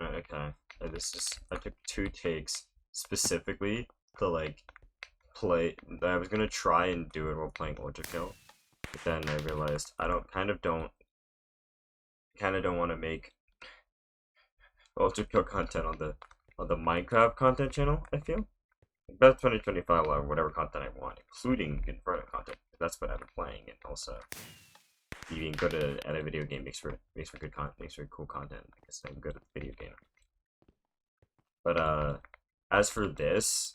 Okay. I took 2 takes specifically to like play. I was gonna try and do it while playing Ultra Kill, but then I realized I don't want to make Ultra Kill content on the Minecraft content channel. I feel best 2025 or whatever content I want, including Inferno content. That's what I've been playing, and also being good at a video game makes for good content, makes for cool content. Because I'm good at the video game. But as for this,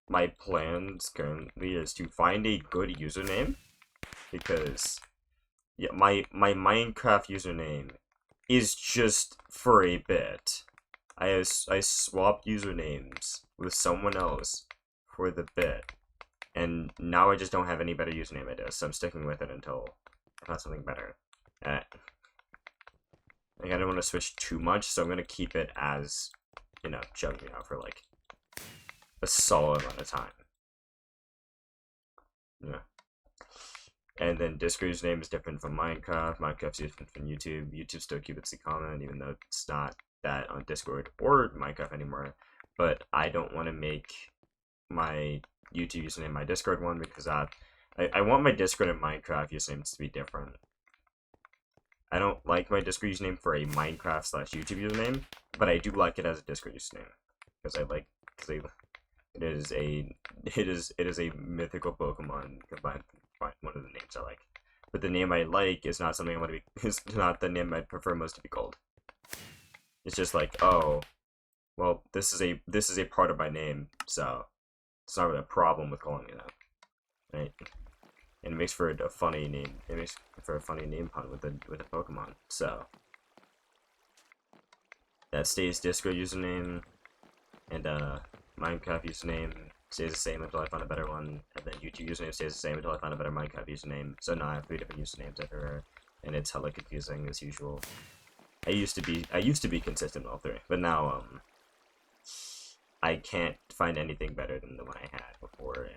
my plans currently is to find a good username because yeah, my Minecraft username is just for a bit. I swapped usernames with someone else for the bit, and now I just don't have any better username idea, so I'm sticking with it until I find something better. Like I don't want to switch too much, so I'm gonna keep it as juggling out for like a solid amount of time. Yeah. And then Discord's name is different from Minecraft. Minecraft's different from YouTube. YouTube still keeps it common, even though it's not that on Discord or Minecraft anymore. But I don't want to make my YouTube username my Discord one because I want my Discord and Minecraft usernames to be different. I don't like my Discord username for a Minecraft slash YouTube username, but I do like it as a Discord username because it is a mythical Pokemon combined with one of the names I like. But the name I like is not something I want to be. Is not the name I'd prefer most to be called. It's just like, oh, well, this is a part of my name, so it's not really a problem with calling me that, right? And it makes for a funny name. It makes for a funny name pun with a Pokemon. So that stays Discord username, and Minecraft username stays the same until I find a better one, and then YouTube username stays the same until I find a better Minecraft username. So now I have 3 different usernames everywhere, and it's hella confusing as usual. I used to be consistent with all 3, but now I can't find anything better than the one I had before,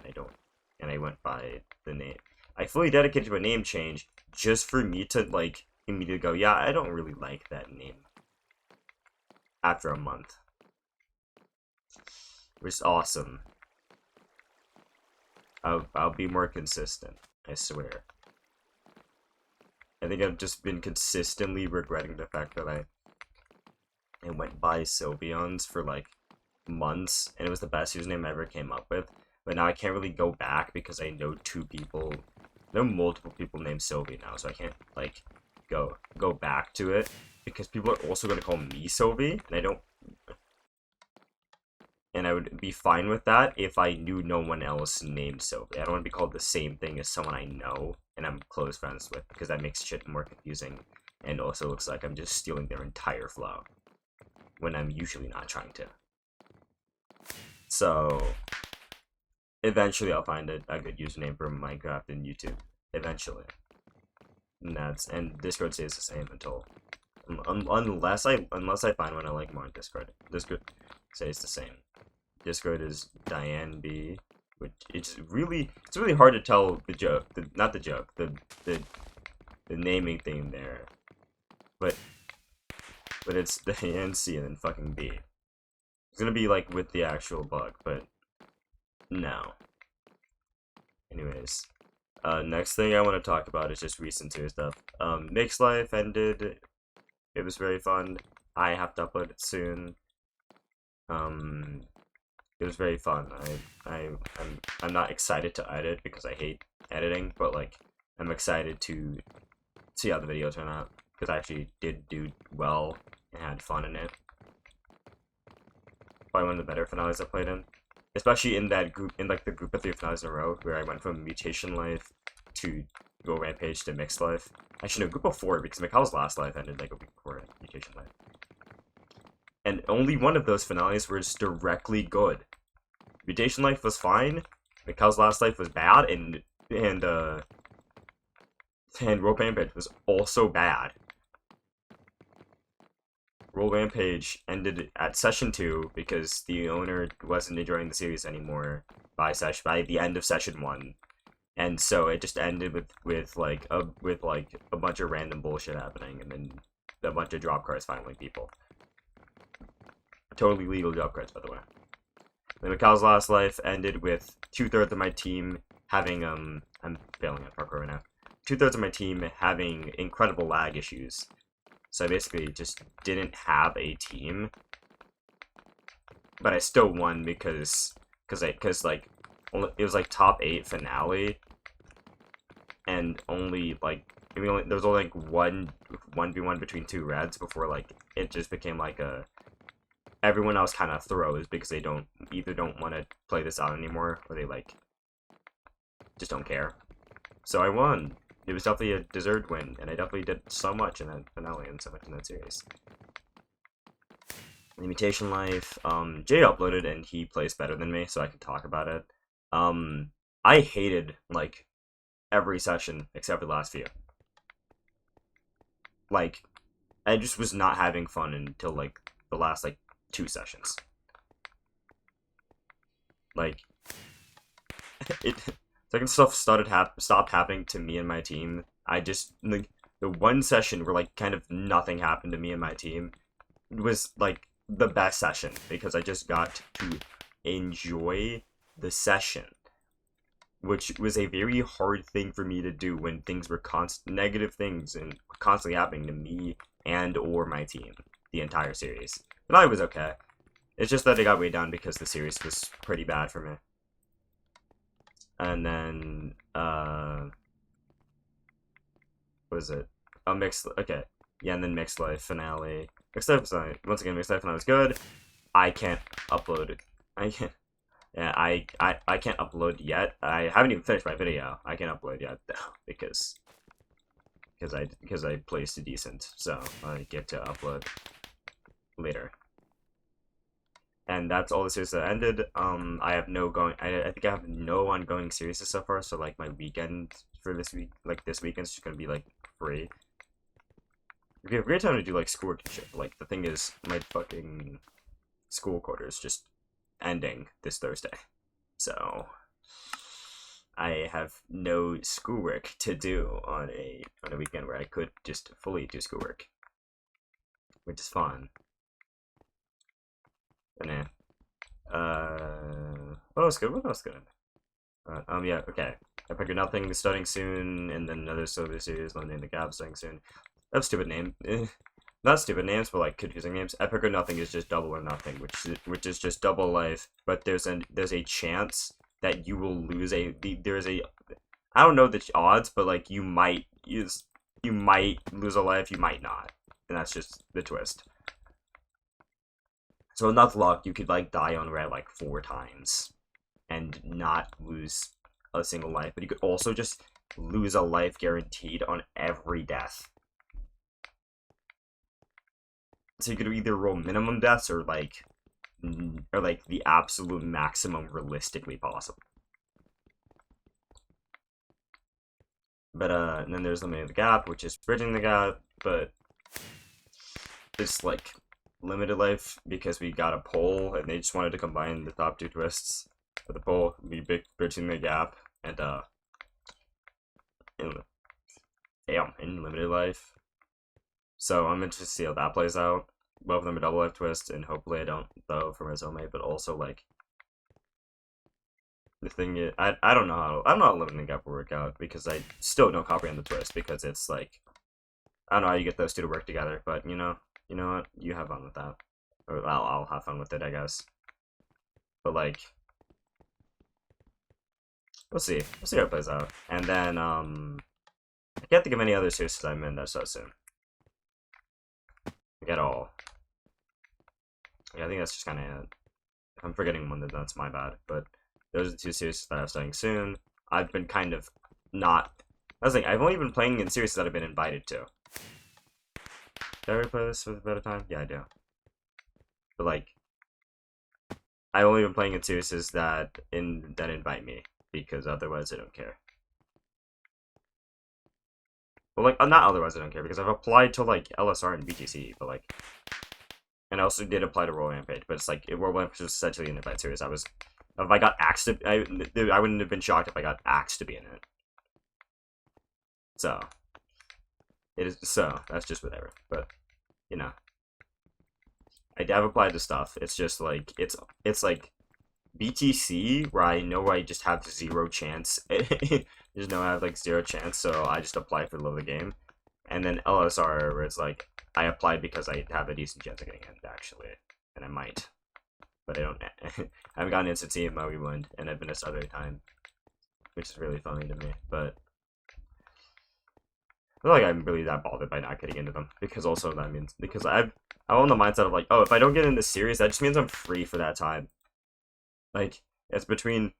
and I went by the name. I fully dedicated to a name change just for me to like immediately go, yeah, I don't really like that name after a month. Which is awesome. I'll be more consistent, I swear. I think I've just been consistently regretting the fact that I went by Sylveon's for like months, and it was the best username I ever came up with. But now I can't really go back because I know multiple people named Sylvie now, so I can't like go back to it because people are also gonna call me Sylvie, and I would be fine with that if I knew no one else named Sylvie. I don't want to be called the same thing as someone I know and I'm close friends with because that makes shit more confusing and also looks like I'm just stealing their entire flow when I'm usually not trying to. So eventually I'll find a good username for Minecraft and YouTube. Eventually. And Discord stays the same until unless I find one I like more on Discord. Discord stays the same. Discord is Diane B, which it's really hard to tell the naming thing there, but it's Diane C and then fucking B. It's gonna be like with the actual bug, but no. Anyways, next thing I want to talk about is just recent series stuff. Mixed Life ended. It was very fun. I have to upload it soon. It was very fun. I'm not excited to edit because I hate editing, but like I'm excited to see how the video turned out because I actually did do well and had fun in it. Probably one of the better finales I played in, especially in that group, in like the group of 3 finales in a row where I went from Mutation Life to Go Rampage to Mixed Life. Actually, no, group of 4 because Mikhail's last life ended like a week before Mutation Life. And only one of those finales was directly good. Mutation Life was fine, Mikhail's last life was bad, and World Rampage was also bad. World Rampage ended at session 2 because the owner wasn't enjoying the series anymore by the end of session 1. And so it just ended with a bunch of random bullshit happening and then a bunch of drop cards finding people. Totally legal upgrades, by the way. The Macau's last life ended with 2/3 of my team having, I'm failing at parkour right now. 2/3 of my team having incredible lag issues. So I basically just didn't have a team. But I still won because like, it was like top 8 finale. And only, like, there was only like 1v1 between 2 reds before, like, it just became like a... Everyone else kind of throws because they either don't want to play this out anymore, or they, like, just don't care. So I won. It was definitely a deserved win, and I definitely did so much in that finale and so much in that series. Limitation Life, Jay uploaded and he plays better than me, so I can talk about it. I hated, like, every session except for the last few. Like, I just was not having fun until, like, the last, like, 2 sessions. Like, second stuff stopped happening to me and my team. I just, like, the one session where, like, kind of nothing happened to me and my team was, like, the best session, because I just got to enjoy the session, which was a very hard thing for me to do when things were negative things and constantly happening to me and or my team the entire series. But I was okay. It's just that it got way down because the series was pretty bad for me. And then, what was it? Okay. Yeah, and then Mixed Life finale. Mixed Life finale, once again, Mixed Life finale was good. I can't upload it. Yeah, I can't upload yet. I haven't even finished my video. I can't upload yet though, because I placed decent, so I get to upload later. And that's all the series that ended. I have no I think I have no ongoing series so far. So like my weekend for this week, like this weekend's just gonna be like free. We have a great time to do like schoolwork and shit. But, like, the thing is, my fucking school quarters just ending this Thursday, so I have no schoolwork to do on a weekend where I could just fully do schoolwork, which is fun. But what else good? What else good? Yeah, okay. Epic or Nothing is starting soon, and then another solo series, Lonely in the Gap, starting soon. That's stupid name. Not stupid names, but like confusing names. Epic or Nothing is just Double or Nothing, which is just double life. But there's a chance that you will lose I don't know the odds, but like you might lose a life, you might not, and that's just the twist. So enough luck, you could like die on red like 4 times and not lose a single life, but you could also just lose a life guaranteed on every death. So you could either roll minimum deaths or like the absolute maximum realistically possible. But and then there's Limiting the Gap, which is bridging the gap, but it's like limited life because we got a poll and they just wanted to combine the top 2 twists for the poll. We bridging the gap and in limited life. So I'm interested to see how that plays out. Both of them are double life twists, and hopefully I don't though for my soulmate, but also like the thing is, I don't know how limiting the gap will work out because I still don't comprehend the twist because it's like I don't know how you get those 2 to work together, but you know what, you have fun with that, or I'll have fun with it, I guess. But like, we'll see how it plays out. And then I can't think of any other series I'm in that so soon. Like at all. Yeah, I think that's just kind of it. If I'm forgetting one, then that's my bad. But those are the 2 series that I'm starting soon. I've been kind of not. I was like, I've only been playing in series that I've been invited to. Did I ever play this with a better time? Yeah, I do. But like, I've only been playing in series that invite me, because otherwise I don't care. Well, like, not otherwise I don't care, because I've applied to like LSR and BTC, but like. And I also did apply to Royal Rampage, but it's like Royal Rampage was essentially an invite series. If I got axed, I wouldn't have been shocked if I got axed to be in it. So that's just whatever. But you know, I have applied to stuff. It's just like it's like BTC where I know I just have zero chance. Just know I have like zero chance, so I just apply for the love of the game. And then LSR where it's like I applied because I have a decent chance of getting in actually, and I might, but I don't. I haven't gotten instant team in my rewind, and I've been a other time, which is really funny to me. But I feel like I'm really that bothered by not getting into them because also that means because I'm on the mindset of like, oh, if I don't get in this series, that just means I'm free for that time. Like it's between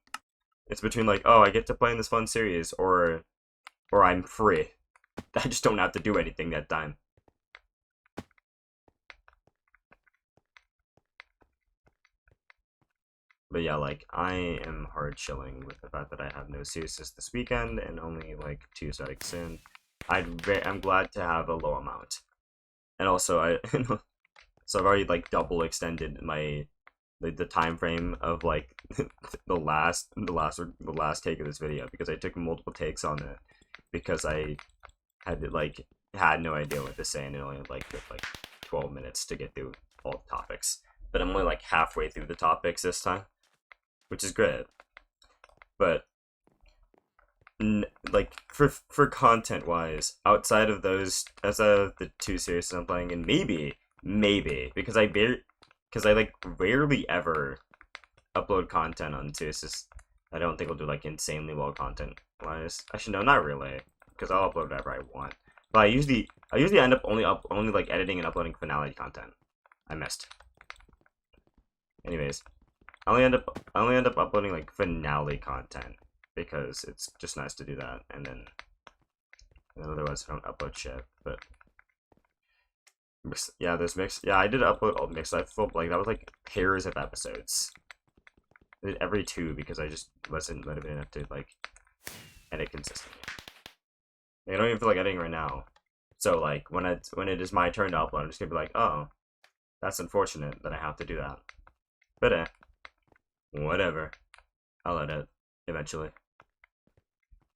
like, oh, I get to play in this fun series or I'm free. I just don't have to do anything that time. But yeah, like I am hard chilling with the fact that I have no series this weekend and only like 2 starting soon. I'm glad to have a low amount, and also so I've already like double extended my the time frame of like the last take of this video because I took multiple takes on it because I had no idea what to say and it only took like 12 minutes to get through all the topics. But I'm only like halfway through the topics this time, which is great. But like for content wise, outside of those, the 2 series I'm playing, and maybe because I like rarely ever upload content on series. I don't think I'll do like insanely well content wise. Actually, no, not really, because I'll upload whatever I want. But I usually end up only like editing and uploading finale content. I missed. Anyways, I only end up uploading like finale content because it's just nice to do that, and then otherwise I don't upload shit. But yeah, there's mix. Yeah, I did upload all mixed. I felt like that was like pairs of episodes. I did every 2 because I just wasn't motivated enough to like edit consistently. Like, I don't even feel like editing right now. So like when it is my turn to upload, I'm just gonna be like, oh, that's unfortunate that I have to do that. But whatever. I'll edit eventually.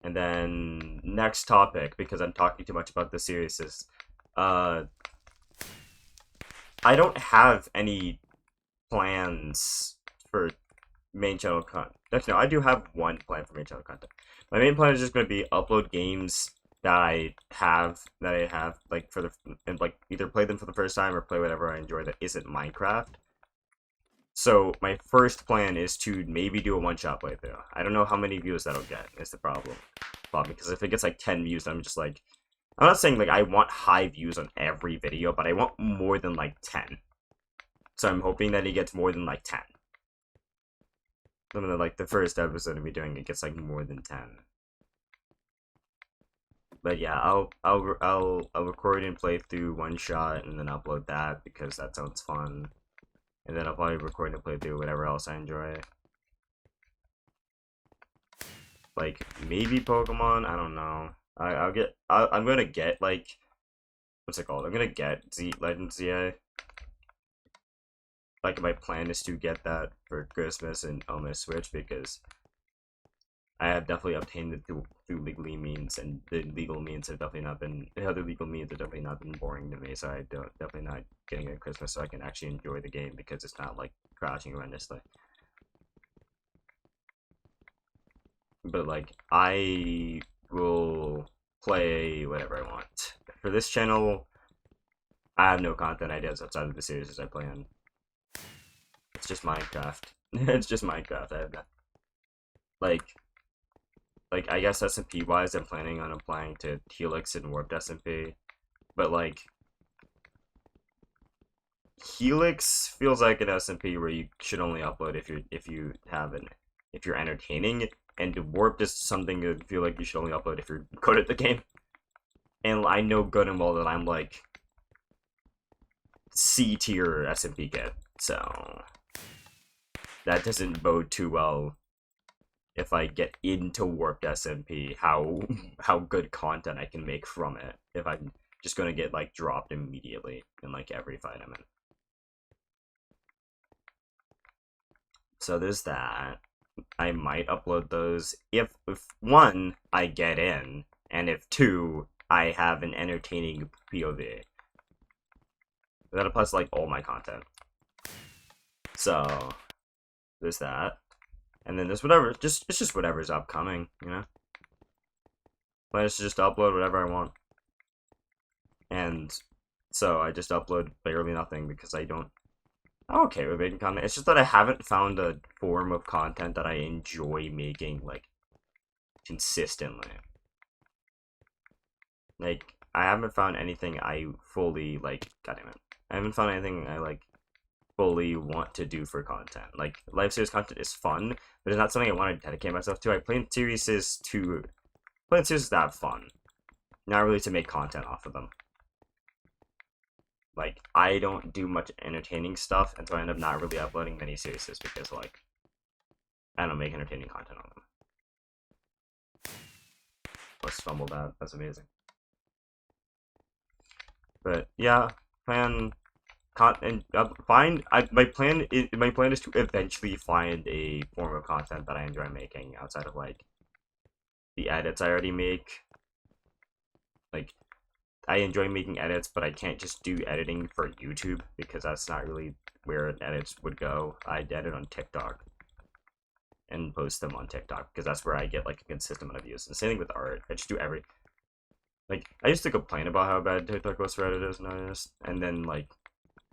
And then next topic, because I'm talking too much about this series, is I don't have any plans for main channel content. Actually, no, I do have one plan for main channel content. My main plan is just going to be upload games that I have like and like either play them for the first time or play whatever I enjoy that isn't Minecraft. So my first plan is to maybe do a one-shot playthrough. I don't know how many views that'll get. Is the problem? Because if it gets like 10 views, I'm just like, I'm not saying like I want high views on every video, but I want more than like 10. So I'm hoping that he gets more than like 10. And then like the first episode of me doing it gets like more than 10. But yeah, I'll record and play through one shot and then upload that because that sounds fun. And then I'll probably record and play through whatever else I enjoy. Like maybe Pokemon, I don't know. I'm gonna get like, what's it called? I'm gonna get Legend ZA. Like my plan is to get that for Christmas and on my Switch because I have definitely obtained it through legally means, and the legal means have definitely not been boring to me. So I don't definitely not getting it at Christmas so I can actually enjoy the game because it's not like crashing horrendously. But like I will play whatever I want. For this channel, I have no content ideas outside of the series I play on. It's just Minecraft. It's just Minecraft. I have that. Like I guess SMP wise, I'm planning on applying to Helix and Warped SMP, but like Helix feels like an SMP where you should only upload if you're entertaining, and Warped is something that I feel like you should only upload if you're good at the game. And I know good and well that I'm like C tier SMP kid, so that doesn't bode too well if I get into Warped SMP, how good content I can make from it if I'm just gonna get like dropped immediately in like every fight I'm in. So there's that. I might upload those if 1, I get in, and if 2, I have an entertaining POV. That applies to like all my content. So there's that, and then there's whatever. It's just whatever's upcoming, you know. But it's just upload whatever I want, and so I just upload barely nothing because I'm okay with making content. It's just that I haven't found a form of content that I enjoy making, like, consistently. Like, I haven't found anything I fully, like, goddammit. I haven't found anything I, like, fully want to do for content. Like, live series content is fun, but it's not something I want to dedicate myself to. I play series to have fun, not really to make content off of them. Like, I don't do much entertaining stuff, and so I end up not really uploading many series because, like, I don't make entertaining content on them. Let's fumble that. That's amazing. But yeah, my plan is to eventually find a form of content that I enjoy making outside of, like, the edits I already make. Like, I enjoy making edits, but I can't just do editing for YouTube because that's not really where edits would go. I edit on TikTok and post them on TikTok because that's where I get, like, a consistent amount of views. And same thing with art. I just do like, I used to complain about how bad TikTok was for editors, and then, like,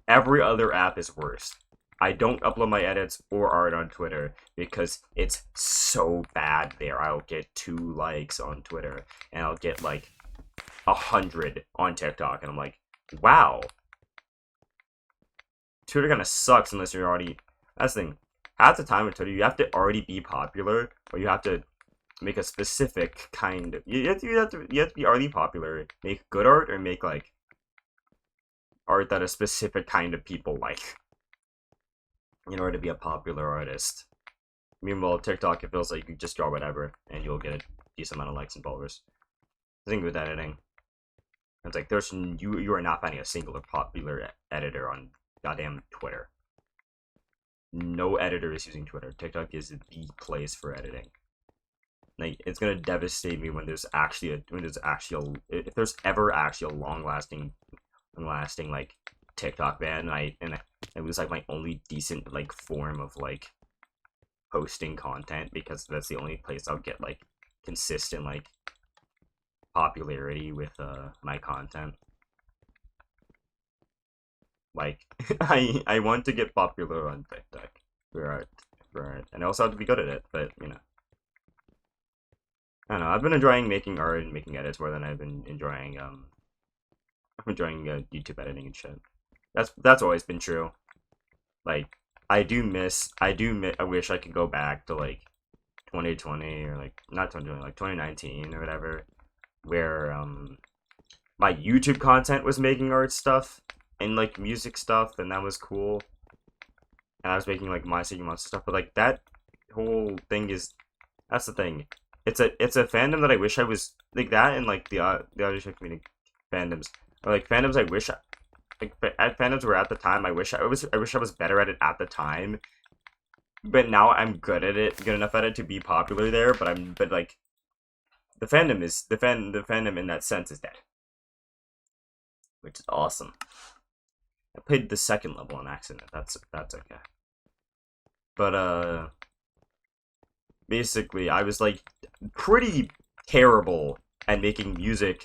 every other app is worse. I don't upload my edits or art on Twitter because it's so bad there. I'll get 2 likes on Twitter, and I'll get, like, 100 on TikTok, and I'm like, wow. Twitter kind of sucks unless you're already... That's the thing. At the time with Twitter, you have to already be popular, or you have to make a specific kind of... You have to be already popular, make good art, or make, like, art that a specific kind of people like in order to be a popular artist. Meanwhile, TikTok, it feels like you just draw whatever, and you'll get a decent amount of likes and followers. The thing with editing, it's like you are not finding a single popular editor on goddamn Twitter. No editor is using Twitter. TikTok is the place for editing. Like, it's gonna devastate me when there's if there's ever actually a long-lasting like TikTok ban, and it was like my only decent, like, form of, like, posting content, because that's the only place I'll get, like, consistent, like, popularity with my content. Like, I want to get popular on TikTok for art, and I also have to be good at it. But, you know, I don't know. I've been enjoying making art and making edits more than I've been enjoying YouTube editing and shit. That's always been true. Like, I wish I could go back to, like, 2020, or, like, not 2020, like 2019 or whatever, where my YouTube content was making art stuff and, like, music stuff, and that was cool. And I was making, like, My City Monster stuff, but, like, that whole thing that's the thing. It's a fandom that I wish I was, like, that, and, like, the audio community fandoms, or, like, fandoms I wish fandoms were at the time. I wish I was better at it at the time, but now I'm good enough at it to be popular there. But like, the fandom in that sense is dead, which is awesome. I played the second level on accident. That's okay. But basically, I was, like, pretty terrible at making music,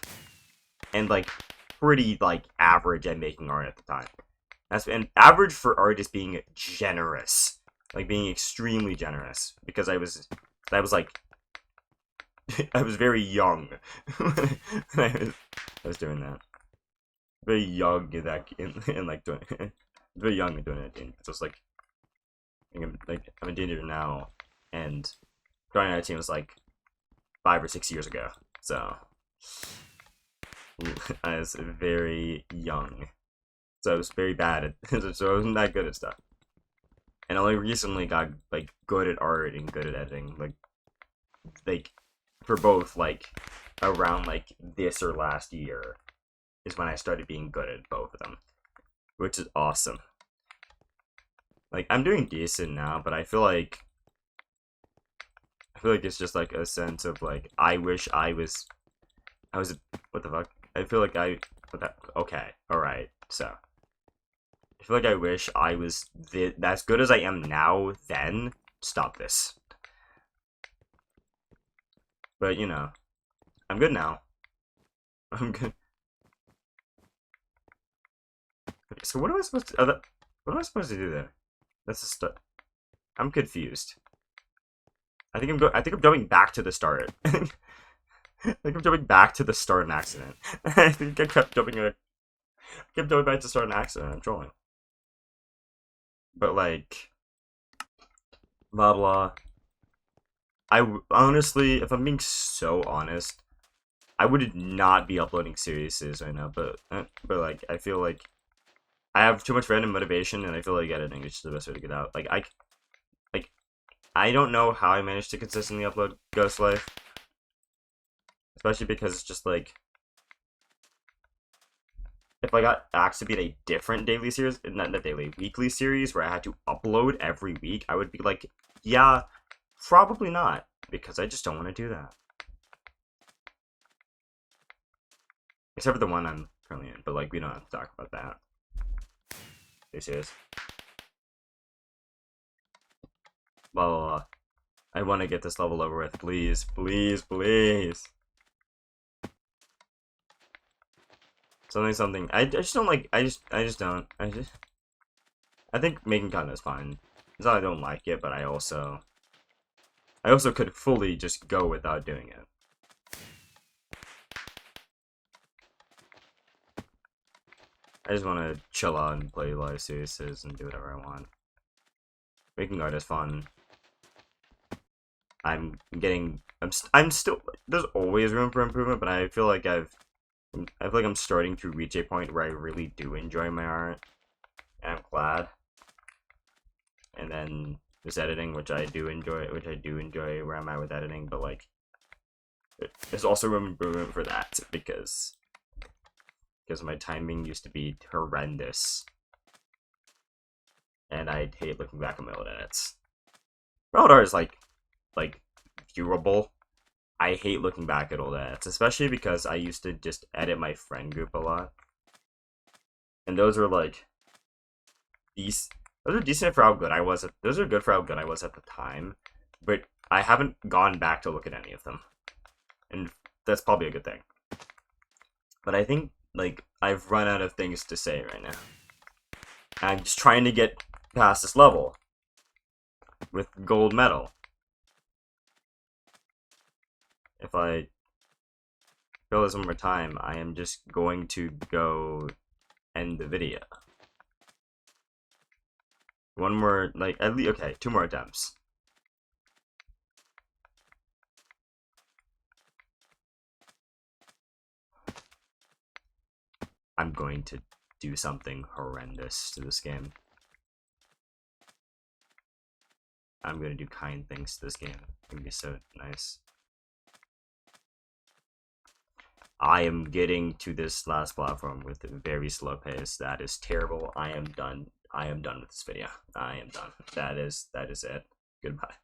and, like, pretty, like, average at making art at the time. And average for art is being generous, like, being extremely generous, because I was like, I was very young when I was doing that. Very young in like doing very young in doing it. So it's like I'm a teenager now, and drawing 19 was like 5 or 6 years ago. So I was very young, so I was very bad at so I wasn't that good at stuff, and I only recently got, like, good at art and good at editing, like for both, like, around, like, this or last year is when I started being good at both of them, which is awesome. Like, I'm doing decent now, but I feel like it's just, like, a sense of, like, I wish I was what the fuck? I feel like okay, alright, so I feel like I wish I was as good as I am now then. Stop this. But, you know, I'm good now. I'm good. Okay, so what am I supposed to... what am I supposed to do there? That's the start. I'm confused. I think I'm jumping back to the start. I think I'm jumping back to the start an accident. I think I kept jumping back to start an accident. I'm trolling. But like, blah blah. Honestly, if I'm being so honest, I would not be uploading series right now. But like, I feel like I have too much random motivation, and I feel like editing is just the best way to get out. Like I don't know how I managed to consistently upload Ghost Life, especially because it's just like, if I got asked to be in a different daily series, not daily, weekly series where I had to upload every week, I would be like, yeah, probably not, because I just don't want to do that. Except for the one I'm currently in, but like, we don't have to talk about that. Are you serious? Blah, blah, blah. I want to get this level over with, please, please, please. Something. I just don't like. I just don't. I think making content is fine. It's not I don't like it, but I also could fully just go without doing it. I just want to chill out and play live series and do whatever I want. Making art is fun. I'm still. There's always room for improvement, but I feel like I feel like I'm starting to reach a point where I really do enjoy my art, and I'm glad. And then this editing, which I do enjoy where I'm at with editing, but like, there's also room for improvement for that because my timing used to be horrendous, and I hate looking back on my old edits. My old art is like viewable. I hate looking back at old edits, especially because I used to just edit my friend group a lot. And those are like those are decent for how good I was those are good for how good I was at the time, but I haven't gone back to look at any of them. And that's probably a good thing. But I think like I've run out of things to say right now. I'm just trying to get past this level with gold medal. If I fail this one more time, I am just going to go end the video. One more, like, at least, okay, 2 more attempts. I'm going to do something horrendous to this game. I'm going to do kind things to this game. It's going to be so nice. I am getting to this last platform with a very slow pace. That is terrible. I am done. I am done with this video. I am done. That is it. Goodbye.